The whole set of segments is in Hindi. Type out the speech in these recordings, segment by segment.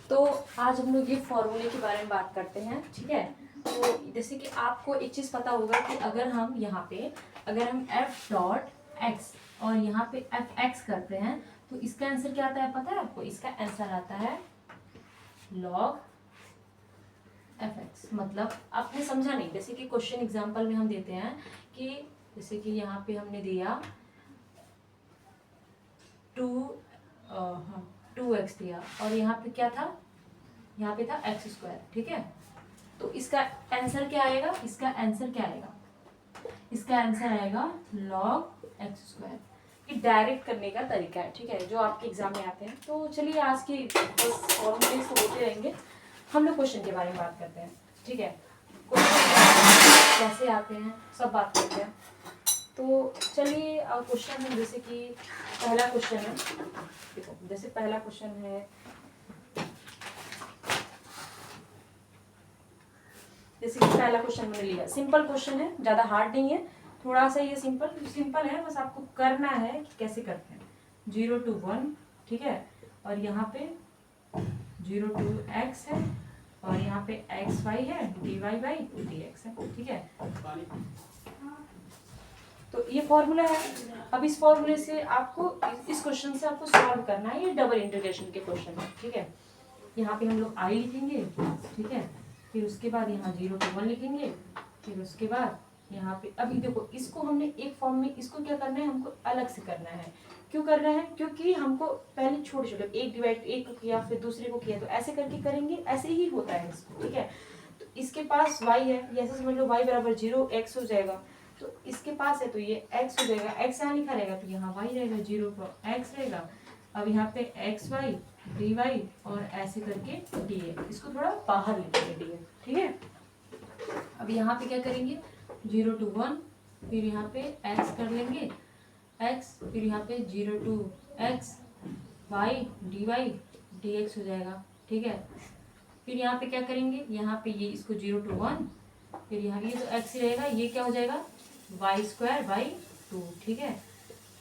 तो आज हम लोग ये फॉर्मूले के बारे में बात करते हैं, ठीक है। तो जैसे कि आपको एक चीज़ पता होगा कि अगर हम यहाँ पे अगर हम एफ डॉट एक्स और यहाँ पे एफ एक्स करते हैं तो इसका आंसर क्या आता है पता है आपको? इसका आंसर आता है लॉग एफ एक्स। मतलब आपने समझा नहीं? जैसे कि क्वेश्चन एग्जाम्पल में हम देते हैं कि जैसे कि यहाँ पे हमने दिया 2x दिया और यहाँ पे क्या था? यहाँ पे था एक्स स्क्वायर, ठीक है। तो इसका आंसर क्या आएगा? इसका आंसर क्या आएगा? इसका आंसर आएगा लॉग एक्स स्क्वायर। ये डायरेक्ट करने का तरीका है, ठीक है, जो आपके एग्जाम में आते हैं। तो चलिए आज की बस फॉर्मूले तो होते रहेंगे, हम लोग क्वेश्चन के बारे में बात करते हैं, ठीक है। क्वेश्चन कैसे आते हैं सब बात करते हैं। तो चलिए क्वेश्चन है, जैसे कि पहला क्वेश्चन है, देखो जैसे पहला क्वेश्चन है, जैसे कि पहला क्वेश्चन मैंने लिया, सिंपल क्वेश्चन है, ज़्यादा हार्ड नहीं है, थोड़ा सा ये सिंपल है, बस आपको करना है कि कैसे करते हैं। 0 to 1, ठीक है, और यहाँ पे 0 to x है और यहाँ पे एक्स वाई है, dy बाई dx है, ठीक है। तो ये फॉर्मूला है। अब इस फॉर्मूले से आपको इस क्वेश्चन से आपको सॉल्व करना है, ये डबल इंटीग्रेशन के क्वेश्चन है, ठीक है। यहाँ पे हम लोग आई लिखेंगे, ठीक है, फिर उसके बाद यहाँ 0 to 1 लिखेंगे, फिर उसके बाद यहाँ पे अभी देखो इसको हमने एक फॉर्म में, इसको क्या करना है हमको अलग से करना है। क्यों करना है? क्योंकि हमको पहले छोटे छोटे एक डिवाइड, एक को किया फिर दूसरे को किया, तो ऐसे करके करेंगे, ऐसे ही होता है इसको, ठीक है। तो इसके पास y है, ये ऐसे समझ लो y बराबर 0 x हो जाएगा, तो इसके पास है तो ये x हो जाएगा, x यहाँ लिखा रहेगा तो यहाँ y रहेगा, 0 पर x रहेगा। अब यहाँ पे एक्स वाई डी वाई और ऐसे करके डी एक्स, इसको थोड़ा बाहर लिखेंगे डी एक्स, ठीक है। अब यहाँ पे क्या करेंगे 0 to 1, फिर यहाँ पे x कर लेंगे x, फिर यहाँ पे 0 to x Y D x हो जाएगा, ठीक है। फिर यहाँ पे क्या करेंगे, यहाँ पे ये इसको 0 to 1, फिर यहाँ ये तो x ही रहेगा, ये क्या हो जाएगा वाई स्क्वायर बाई 2, ठीक है।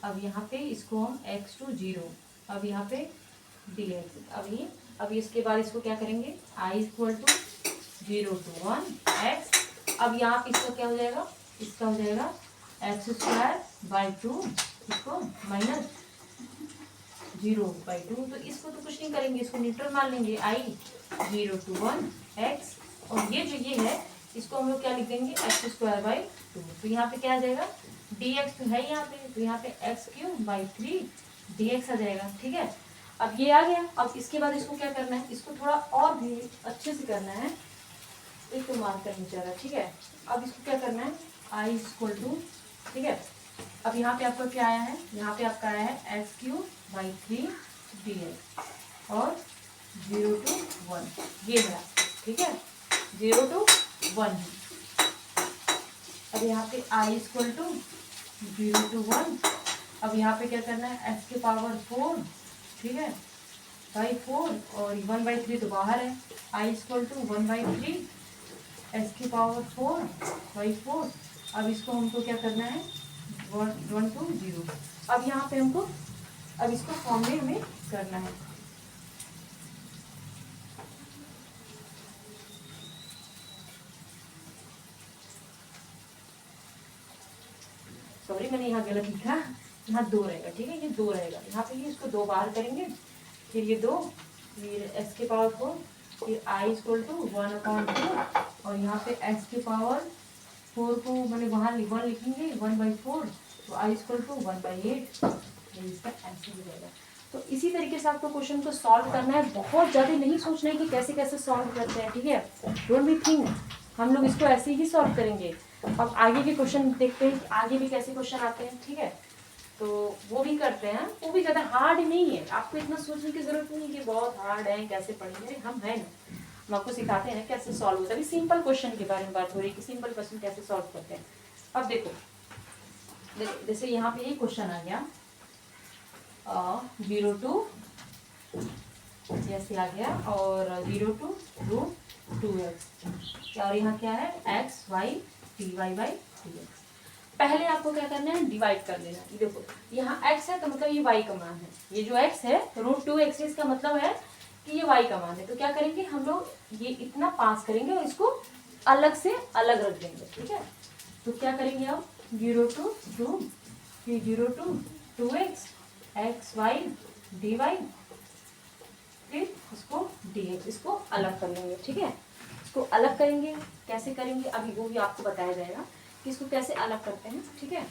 अब यहाँ पे इसको हम x to 0, अब यहाँ पे dx, अब इसके बाद इसको क्या करेंगे i equal to 0 to 1 x। अब यहाँ पे इसका क्या हो जाएगा, इसका हो जाएगा एक्स स्क्वायर बाई 2, इसको माइनस 0 बाई 2, तो इसको तो कुछ नहीं करेंगे, इसको न्यूट्रल मान लेंगे, i 0 to 1 x, और ये जो ये है इसको हम लोग क्या लिख देंगे एक्स स्क्वायर बाई 2। तो यहाँ पे क्या आ जाएगा dx तो है यहाँ पे, तो यहाँ पे एक्स क्यूब बाई 3 dx आ जाएगा, ठीक है। अब ये आ गया। अब इसके बाद इसको क्या करना है, इसको थोड़ा और भी अच्छे से करना है, एक तो मार्कर नीचे आ रहा है, ठीक है। अब इसको क्या करना है i इक्वल टू, ठीक है। अब यहाँ पे आपका क्या आया है, यहाँ पे आपका आया है एक्स क्यूब बाई 3 dx और 0 to 1, ये है, ठीक है, 0 to 1। अब यहाँ पे i इक्वल टू 0 to 1, अब यहाँ पे क्या करना है x के पावर 4, ठीक है, बाई 4, और 1 बाई 3 तो बाहर है, i equal to 1 by 3 x की पावर 4 बाई 4। अब इसको हमको क्या करना है 1 to 0। अब यहाँ पे हमको अब इसको फॉर्मूले में करना है। सॉरी मैंने यहाँ गलत लिखा, यहाँ 2 रहेगा, ठीक है, ये 2 रहेगा, यहाँ पे ये इसको 2 बाहर करेंगे, फिर ये 2, फिर x के पावर 4, फिर i इक्वल टू 1/2, और यहाँ पे x के पावर 4 को मैंने वहाँ 1 लिखेंगे 1/4, तो i इक्वल टू 1/8, ये इसका आंसर हो जाएगा। तो इसी तरीके से आपको क्वेश्चन को सॉल्व करना है, बहुत ज़्यादा नहीं सोचना है कि कैसे कैसे सॉल्व करते हैं, ठीक है, डोंट बी थिंक, हम लोग इसको ऐसे ही सॉल्व करेंगे। अब आगे के क्वेश्चन देखते हैं कि आगे भी कैसे क्वेश्चन आते हैं, ठीक है, तो वो भी करते हैं, वो भी ज़्यादा हार्ड नहीं है, आपको इतना सोचने की जरूरत नहीं है कि बहुत हार्ड है कैसे पढ़ेंगे, हम हैं ना, हम आपको सिखाते हैं कैसे सॉल्व होता है। अभी सिंपल क्वेश्चन के बारे में बात हो रही है कि सिंपल क्वेश्चन कैसे सॉल्व करते हैं। अब देखो जैसे यहाँ पे ये क्वेश्चन आ गया 0 to जैसे आ गया, और 0 to √2x, और यहाँ क्या है X Y D Y by D X. पहले आपको क्या करना है डिवाइड कर लेना, ये देखो यहाँ x है तो मतलब ये y का मान है, ये जो x है √2x, इसका मतलब है कि ये y का मान है, तो क्या करेंगे हम लोग ये इतना पास करेंगे और इसको अलग से अलग रख देंगे, ठीक है। तो क्या करेंगे अब 0 to 2, फिर 0 to 2x X Y D Y, फिर इसको dx, इसको अलग कर लेंगे, ठीक है। इसको अलग करेंगे, कैसे करेंगे अभी वो भी आपको बताया जाएगा कि इसको कैसे अलग करते हैं, ठीक है।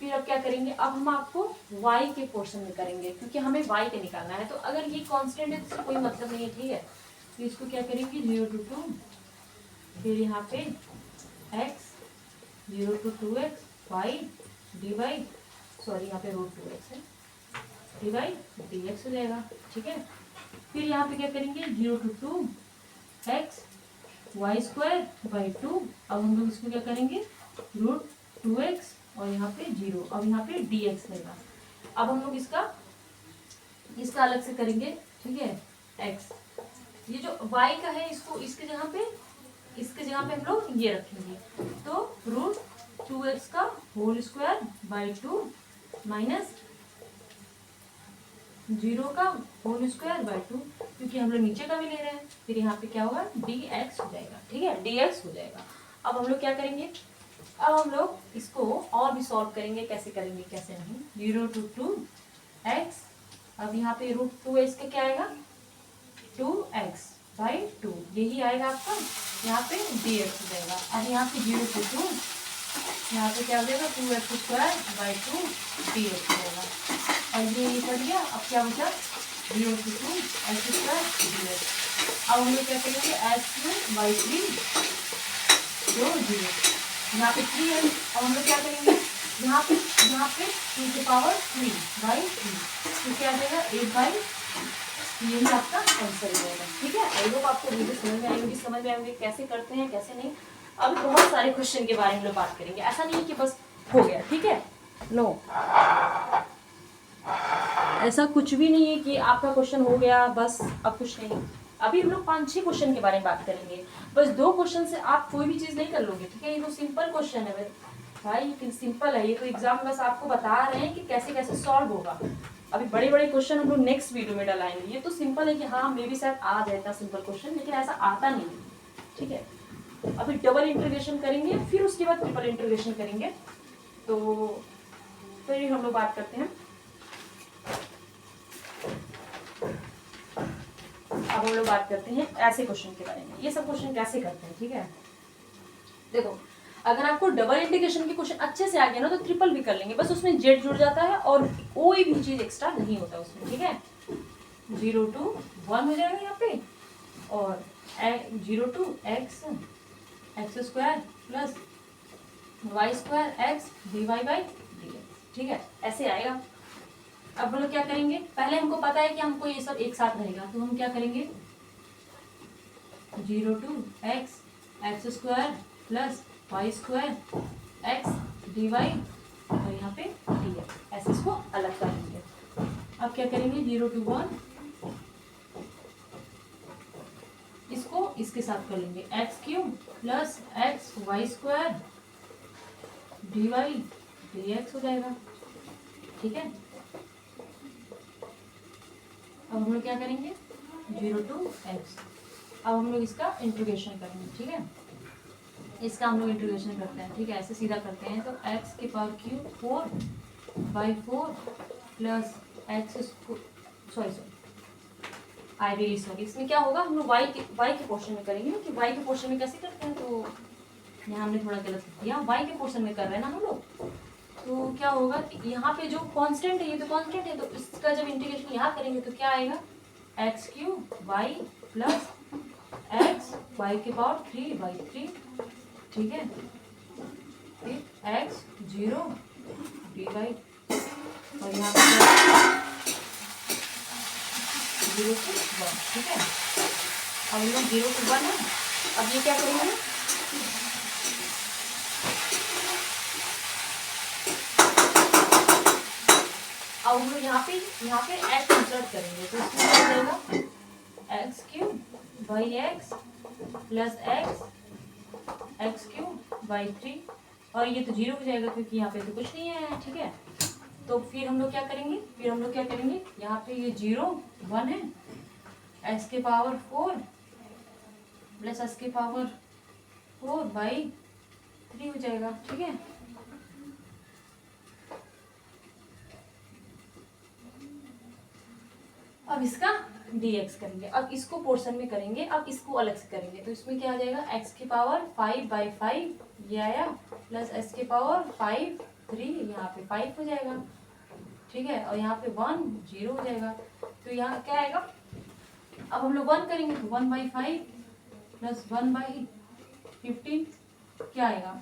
फिर अब क्या करेंगे, अब हम आपको y के पोर्शन में करेंगे क्योंकि हमें y के निकालना है। तो अगर ये कांस्टेंट है तो इससे कोई मतलब नहीं है, ठीक है। तो इसको क्या करेंगे 0 to 2, फिर यहाँ पे x 0 to 2x y D Y, sorry यहाँ पे √2x है, डी वाई डी एक्स हो जाएगा, ठीक है। फिर यहाँ पे क्या करेंगे 0 to 2x Y square by 2, अब हम लोग इसको क्या करेंगे √2x और यहाँ पे 0, अब यहाँ पे dx लेगा। अब हम लोग इसका अलग से करेंगे, ठीक है। x, ये जो y का है इसको इसके जगह पे हम लोग ये रखेंगे, तो √2x का होल स्क्वायर बाई 2 माइनस 0 का होल स्क्वायर बाई 2, क्योंकि हम लोग नीचे का भी ले रहे हैं। फिर यहाँ पे क्या होगा dx हो जाएगा, ठीक है, dx हो जाएगा। अब हम लोग क्या करेंगे, अब हम लोग इसको और भी सॉल्व करेंगे, कैसे करेंगे कैसे नहीं। 0 to 2x, अब यहाँ पे √2x का क्या आएगा 2x बाई 2, यही आएगा आपका, यहाँ पे dx हो जाएगा। अब यहाँ पे 0 to 2, यहाँ पे क्या हो जाएगा 2x स्क्वायर बाई 2 dx हो जाएगा। और ये कर दिया, अब क्या बचा 0 to 2x स्क्वायर dx। अब हम लोग क्या करेंगे x3/3 जो 0, यहाँ पे 3 है, अब हम लोग क्या करेंगे यहाँ पे 2⁵3/3, तो क्या आ जाएगा 8/, यही आपका आंसर हो जाएगा, ठीक है। आई होप आपको वीडियो समझ में आएंगे कैसे करते हैं कैसे नहीं। अभी बहुत सारे क्वेश्चन के बारे में लोग बात करेंगे, ऐसा नहीं है कि बस हो गया, ठीक है, नो, ऐसा कुछ भी नहीं है कि आपका क्वेश्चन हो गया बस अब कुछ नहीं। अभी हम लोग 5-6 क्वेश्चन के बारे में बात करेंगे, बस 2 क्वेश्चन से आप कोई भी चीज़ नहीं कर लोगे, ठीक है। ये तो सिंपल क्वेश्चन है भाई, सिंपल है ये तो, एग्जाम में बस आपको बता रहे हैं कि कैसे कैसे सॉल्व होगा। अभी बड़े बड़े क्वेश्चन हम लोग नेक्स्ट वीडियो में डलाएंगे। ये तो सिंपल है कि हाँ मे भी शायद आ जाए इतना सिंपल क्वेश्चन, लेकिन ऐसा आता नहीं है, ठीक है। अभी डबल इंटीग्रेशन करेंगे, फिर उसके बाद ट्रिपल इंटीग्रेशन करेंगे, तो फिर हम लोग बात करते हैं। अब हम लोग बात करते हैं ऐसे क्वेश्चन के बारे में, ये सब क्वेश्चन कैसे करते हैं, ठीक है। देखो अगर आपको डबल इंटीग्रेशन के क्वेश्चन अच्छे से आ गए ना तो ट्रिपल भी कर लेंगे, बस उसमें जेड जुड़ जाता है और कोई भी चीज एक्स्ट्रा नहीं होता उसमें, ठीक है। 0 to 1 हो जाएगा यहाँ पे, और 0 to x square plus Y square X D Y by D X, ठीक है, ऐसे आएगा। अब हम लोग क्या करेंगे, पहले हमको पता है कि हमको ये सब एक साथ रहेगा, तो हम क्या करेंगे 0 to x square plus Y square X D Y और यहाँ पे डी एक्स, ऐसे इसको अलग कर लेंगे। अब क्या करेंगे 0 to 1, इसको इसके साथ कर लेंगे x³ plus X Y square D Y D x हो जाएगा, ठीक है। अब हम लोग क्या करेंगे 0 to x, अब हम लोग इसका इंटीग्रेशन करेंगे, ठीक है। इसका हम लोग इंटीग्रेशन करते हैं, ठीक है, ऐसे सीधा करते हैं। तो x³ 4/4 प्लस एक्स सॉरी इसमें क्या होगा, हम लोग y के पोर्शन में करेंगे, कि y के पोर्शन में कैसे करते हैं, तो यहाँ हमने थोड़ा गलत किया, y के पोर्शन में कर रहे हैं ना हम लोग। तो क्या होगा कि यहाँ पे जो कांस्टेंट है ये तो कांस्टेंट है, तो इसका जब इंटीग्रेशन यहाँ करेंगे तो क्या आएगा x³ y plus X Y के पावर 3/3, ठीक है, फिर x 0 डी वाई और यहाँ पे 0 to 1, ठीक है। अब हम लोग 0 to 1 है, अब ये क्या करेंगे अब हम लोग यहाँ पे x इंसर्ट करेंगे, तो इसमें क्या जाएगा x³ by x plus x³ 3, और ये तो 0 हो जाएगा क्योंकि यहाँ पे तो कुछ नहीं है, ठीक है। तो फिर हम लोग क्या करेंगे यहाँ पे ये 0 1 है, एक्स के पावर 4 प्लस एक्स के पावर 4/3 हो जाएगा। ठीक है, अब इसका dx करेंगे। अब इसको पोर्शन में करेंगे, अब इसको अलग से करेंगे। तो इसमें क्या आ जाएगा, x की पावर 5/5 ये आया, प्लस x के पावर 5 3, यहाँ पे 5 हो जाएगा। ठीक है, और यहाँ पे 1 0 हो जाएगा। तो यहाँ क्या आएगा, अब हम लोग 1 करेंगे तो 1/5 प्लस 1/15 क्या आएगा,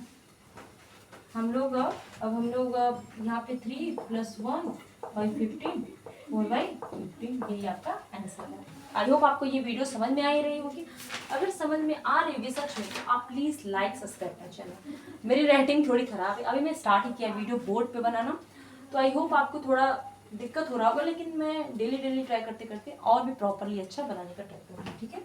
हम लोग यहाँ पे 3 प्लस 1/15 4/15, यही आपका आंसर है। आई होप आपको ये वीडियो समझ में आ ही रही होगी। अगर समझ में आ रही होगी सच में तो आप प्लीज लाइक सब्सक्राइब कर चैनल। मेरी राइटिंग थोड़ी खराब है, अभी मैं स्टार्ट ही किया वीडियो बोर्ड पे बनाना, तो आई होप आपको थोड़ा दिक्कत हो रहा होगा, लेकिन मैं डेली ट्राई करते करते और भी प्रॉपरली अच्छा बनाने का ट्राई करूँगी। ठीक है,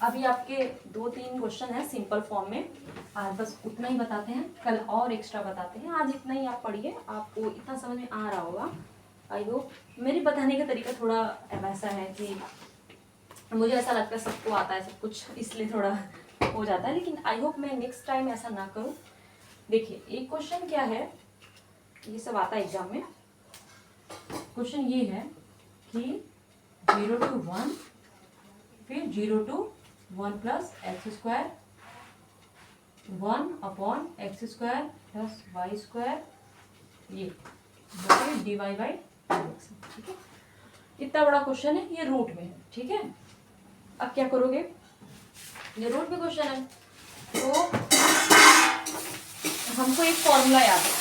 अभी आपके 2-3 क्वेश्चन है सिंपल फॉर्म में, आज बस उतना ही बताते हैं, कल और एक्स्ट्रा बताते हैं। आज इतना ही आप पढ़िए, आपको इतना समझ में आ रहा होगा। आई होप मेरी बताने का तरीका थोड़ा वैसा है कि मुझे ऐसा लगता है सबको आता है सब कुछ, इसलिए थोड़ा हो जाता है, लेकिन आई होप मैं नेक्स्ट टाइम ऐसा ना करूँ। देखिए एक क्वेश्चन क्या है, ये सब आता है एग्जाम में। क्वेश्चन ये है कि 0 to 1 फिर 0 to 1 plus x square 1/x² plus y², ये dy/dx। ठीक है, इतना बड़ा क्वेश्चन है, ये रूट में है। ठीक है, अब क्या करोगे, ये रूट में क्वेश्चन है तो हमको एक फॉर्मूला याद है।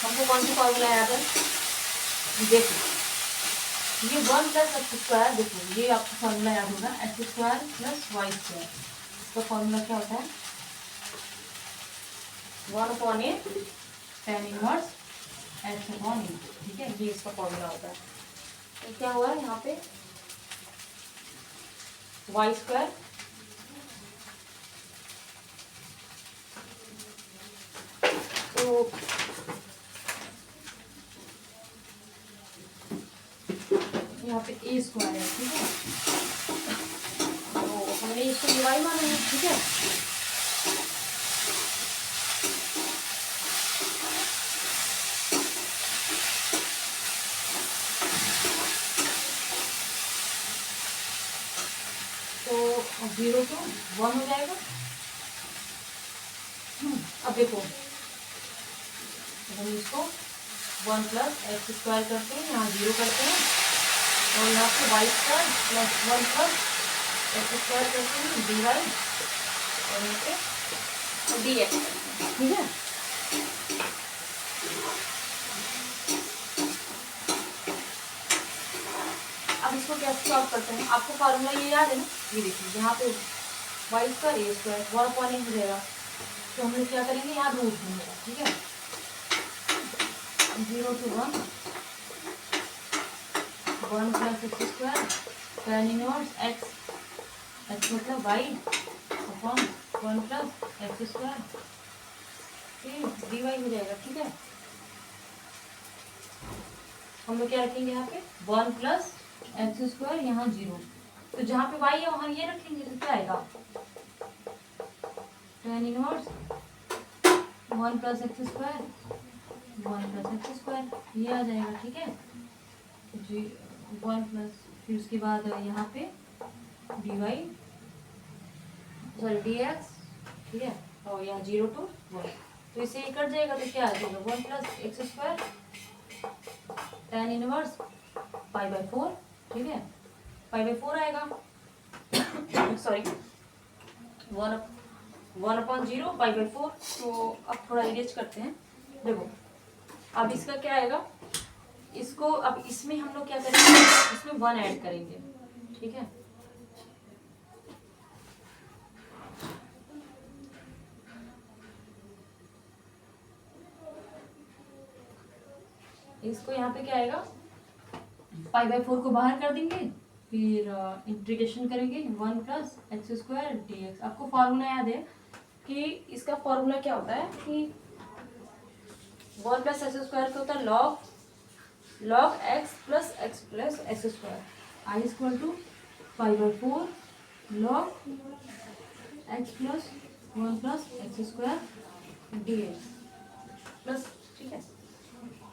हमको कौन सा फॉर्मूला याद है, देखो ये 1 प्लस x², देखो ये आपको फॉर्मूला याद होगा, x² प्लस y²। इसका फॉर्मूला क्या होता है, 1/8 tan इनवर्स h/a। ठीक है, ये इसका फॉर्मूला होता है। तो क्या हुआ यहाँ पे y², तो यहाँ पे a² है। ठीक है, तो हमने इसको y माना है। ठीक है, तो 0 to 1 हो जाएगा। अब देखो हम इसको 1 प्लस x² करते हैं, यहाँ 0 करते हैं, और यहाँ पे y² प्लस 1 प्लस x² करते हैं dy, और यहाँ पे dx। ठीक है, अब इसको कैसे सॉल्व करते हैं, आपको फार्मूला ये याद है ना, ये देखिए यहाँ पे y² a² 1/8 हो जाएगा। तो हम लोग क्या करेंगे, यहाँ रूट में होगा। ठीक है, 0 to 1 1 plus x² tan inverse x मतलब y अपॉन 1 प्लस x² फिर dy हो जाएगा। ठीक है, हम लोग क्या रखेंगे यहाँ पे 1 प्लस x², यहाँ 0, तो जहाँ पे y है वहाँ ये रखेंगे, तो क्या आएगा tan inverse 1 plus x², 1 plus x², ये आ जाएगा। ठीक है, जी 1 प्लस, फिर उसके बाद यहाँ पे dx। ठीक है, और यहाँ 0 to 1, तो इसे ये कट जाएगा, तो क्या आ जाएगा 1 प्लस x² tan इनवर्स π/4। ठीक है, π/4 आएगा, सॉरी 1/0 π/4। तो अब थोड़ा इरेज करते हैं। देखो अब इसका क्या आएगा, इसको अब इसमें हम लोग क्या करेंगे, इसमें 1 ऐड करेंगे। ठीक है, इसको यहाँ पे क्या आएगा, पाई बाई 4 को बाहर कर देंगे, फिर इंटीग्रेशन करेंगे 1 plus x square d x. आपको फॉर्मूला याद है कि इसका फॉर्मूला क्या होता है कि 1 प्लस एक्स स्क्वायर का होता है log x plus x square, I equal to pi by 4 log x plus 1 plus x square d x plus, ठीक है,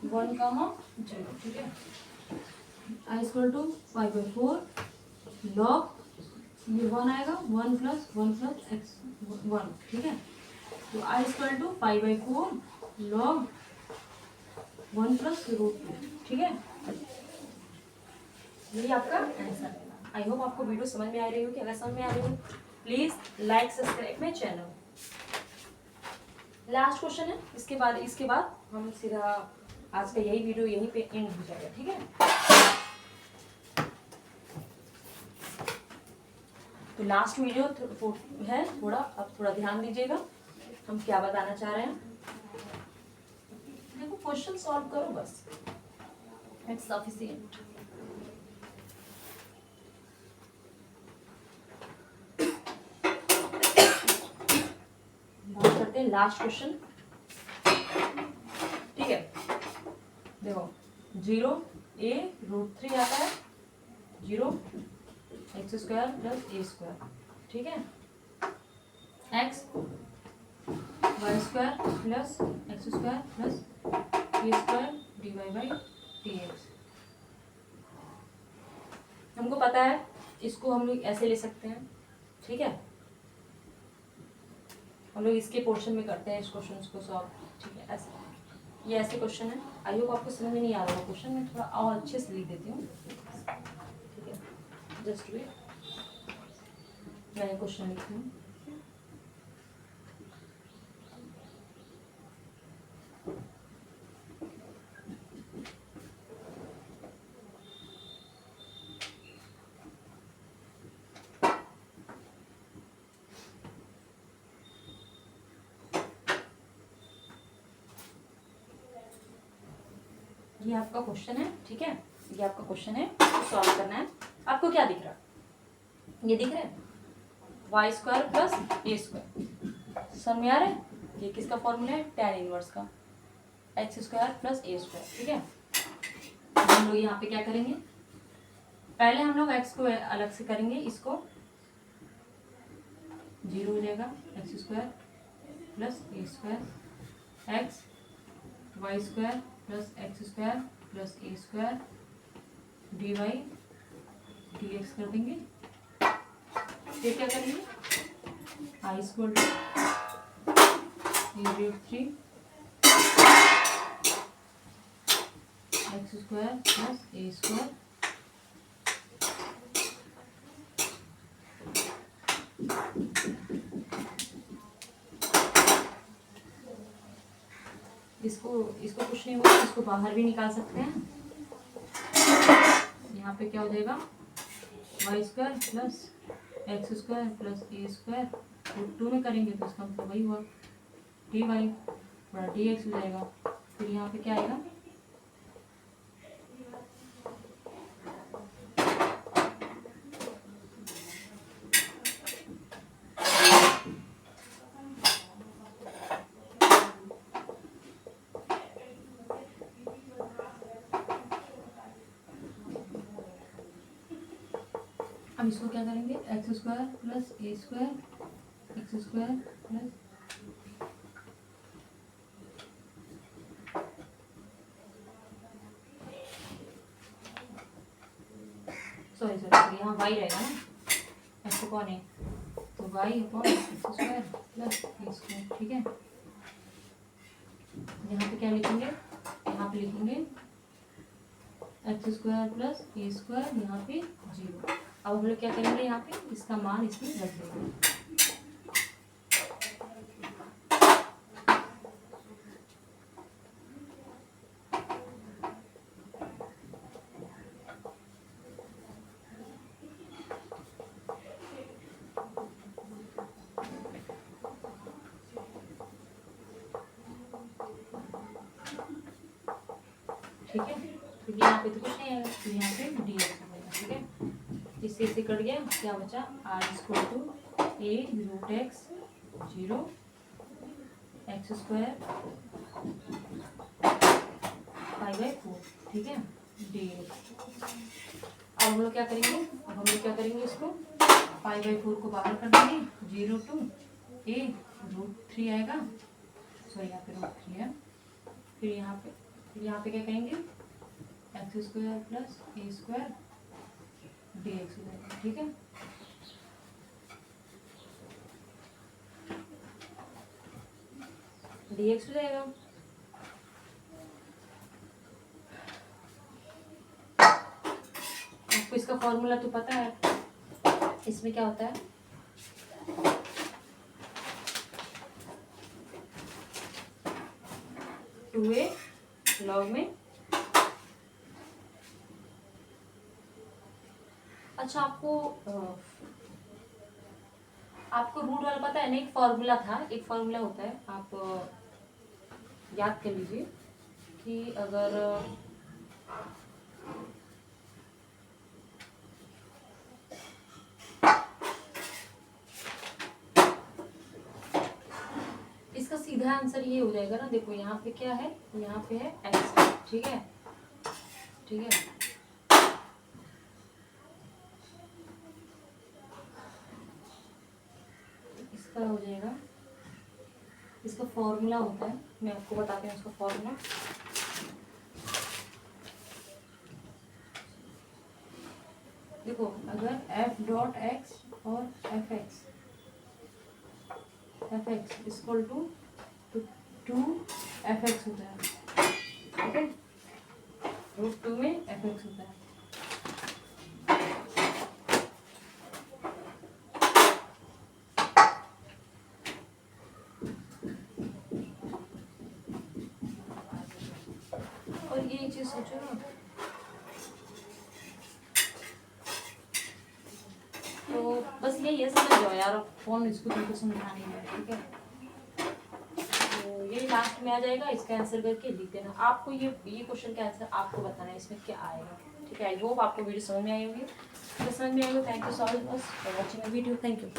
1 कामा 0, ठीक है, I equal to pi by 4 log ये 1 आएगा 1 प्लस एक्स 1, ठीक है, तो I equal to pi by 4 log 1 plus root 2, ठीक है। यही आपका आंसर है। आई होप आपको वीडियो समझ में आ रही होगी। अगर समझ में आ रही हो please like subscribe my channel. Last question है, इसके बाद हम सीधा आज का यही वीडियो यहीं पे एंड हो जाएगा, ठीक है। तो लास्ट वीडियो है, अब थोड़ा ध्यान दीजिएगा हम क्या बताना चाह रहे हैं। देखो क्वेश्चन सॉल्व करो बस, इट्स सफिशिएंट। बात करते हैं लास्ट क्वेश्चन, ठीक है। देखो 0 a रूट 3 आता है, 0 एक्स स्क्वायर प्लस ए स्क्वायर, ठीक है, X Y square plus x square plus A square D Y by D X. हमको पता है इसको हम लोग ऐसे ले सकते हैं, ठीक है, हम लोग इसके पोर्शन में करते हैं इस क्वेश्चन को सॉल्व, ठीक है। ऐसे ये ऐसे क्वेश्चन है। आई होप आपको समझ में नहीं आ रहा होगा क्वेश्चन, मैं थोड़ा और अच्छे से लिख देती हूँ, ठीक है, जस्ट वेट, मैं क्वेश्चन लिखती हूँ। ये आपका क्वेश्चन है, ठीक है, ये आपका क्वेश्चन है, सॉल्व करना है। आपको क्या दिख रहा है, ये दिख रहा है वाई स्क्वायर प्लस ए स्क्वायर, समझ में आ रहा है। ये किसका फॉर्मूला है, tan इनवर्स का, एक्स स्क्वायर प्लस ए स्क्वायर, ठीक है। हम लोग यहाँ पे क्या करेंगे, पहले हम लोग एक्स को अलग से करेंगे, इसको 0 हो जाएगा एक्स स्क्वायर प्लस ए square, x Y square plus x square plus ए square D Y D x कर देंगे। फिर क्या करेंगे, I equal to root 3 x square plus A square इसको कुछ नहीं होगा, इसको बाहर भी निकाल सकते हैं। यहाँ पे क्या हो जाएगा, y square plus x square plus ए स्क्वायर रूट 2 में करेंगे तो इसका मतलब वही हुआ डी वाई बड़ा डी एक्स हो जाएगा। फिर यहाँ पे क्या आएगा, अब इसको क्या करेंगे, एक्स स्क्वायर प्लस ए square x square plus sorry यहाँ वाई रहेगा ना, एक्स कौन है तो y upon x square plus ए स्क्वायर, ठीक है। यहाँ पे क्या लिखेंगे, यहाँ पे लिखेंगे एक्स स्क्वायर प्लस ए स्क्वायर, यहाँ पे 0। अब हम लोग क्या करेंगे, यहाँ पे इसका मान इसमें रख देंगे। ठीक है, क्योंकि यहाँ पे तो कुछ नहीं आएगा, तो यहाँ पे डी एक्स हो जाएगा। ठीक है, इससे इससे कट गया, क्या बचा, R equal to A root X 0 X square 5/4। ठीक है, डी एक्स। अब हम लोग क्या करेंगे, इसको 5/4 को बाहर कर देंगे, 0 to a √3 आएगा, सॉरी यहाँ पे √3 है। फिर यहाँ पे क्या कहेंगे, एक्स स्क्वायर प्लस ए स्क्वायर डी एक्स हो जाएगा। ठीक है, डी एक्स हो जाएगा। आपको इसका फॉर्मूला तो पता है, इसमें क्या होता है, टू ए लॉग में, अच्छा आपको रूट वाला पता है ना, एक फॉर्मूला होता है, आप याद कर लीजिए कि अगर इसका सीधा आंसर ये हो जाएगा ना, देखो यहाँ पे क्या है, यहाँ पे है एक्स। ठीक है, इसका हो जाएगा, इसका फॉर्मूला होता है, मैं आपको बताती हूँ इसका फॉर्मूला। देखो, अगर f डॉट x और F X equal to 2f(x) होता है। ठीक है, √2 में f(x) होता है। और ये चीज सोचो ना, तो बस यही है, समझ जाओ यार, कौन इसको तुमको समझा नहीं है। ठीक है, तो ये लास्ट में आ जाएगा, इसका आंसर करके लिख देना। आपको ये क्वेश्चन का आंसर आपको बताना है, इसमें क्या आएगा। ठीक है, आई होप आपको वीडियो समझ में आई होगी। तो समझ में आई हो, thank you so much for watching my video, thank you.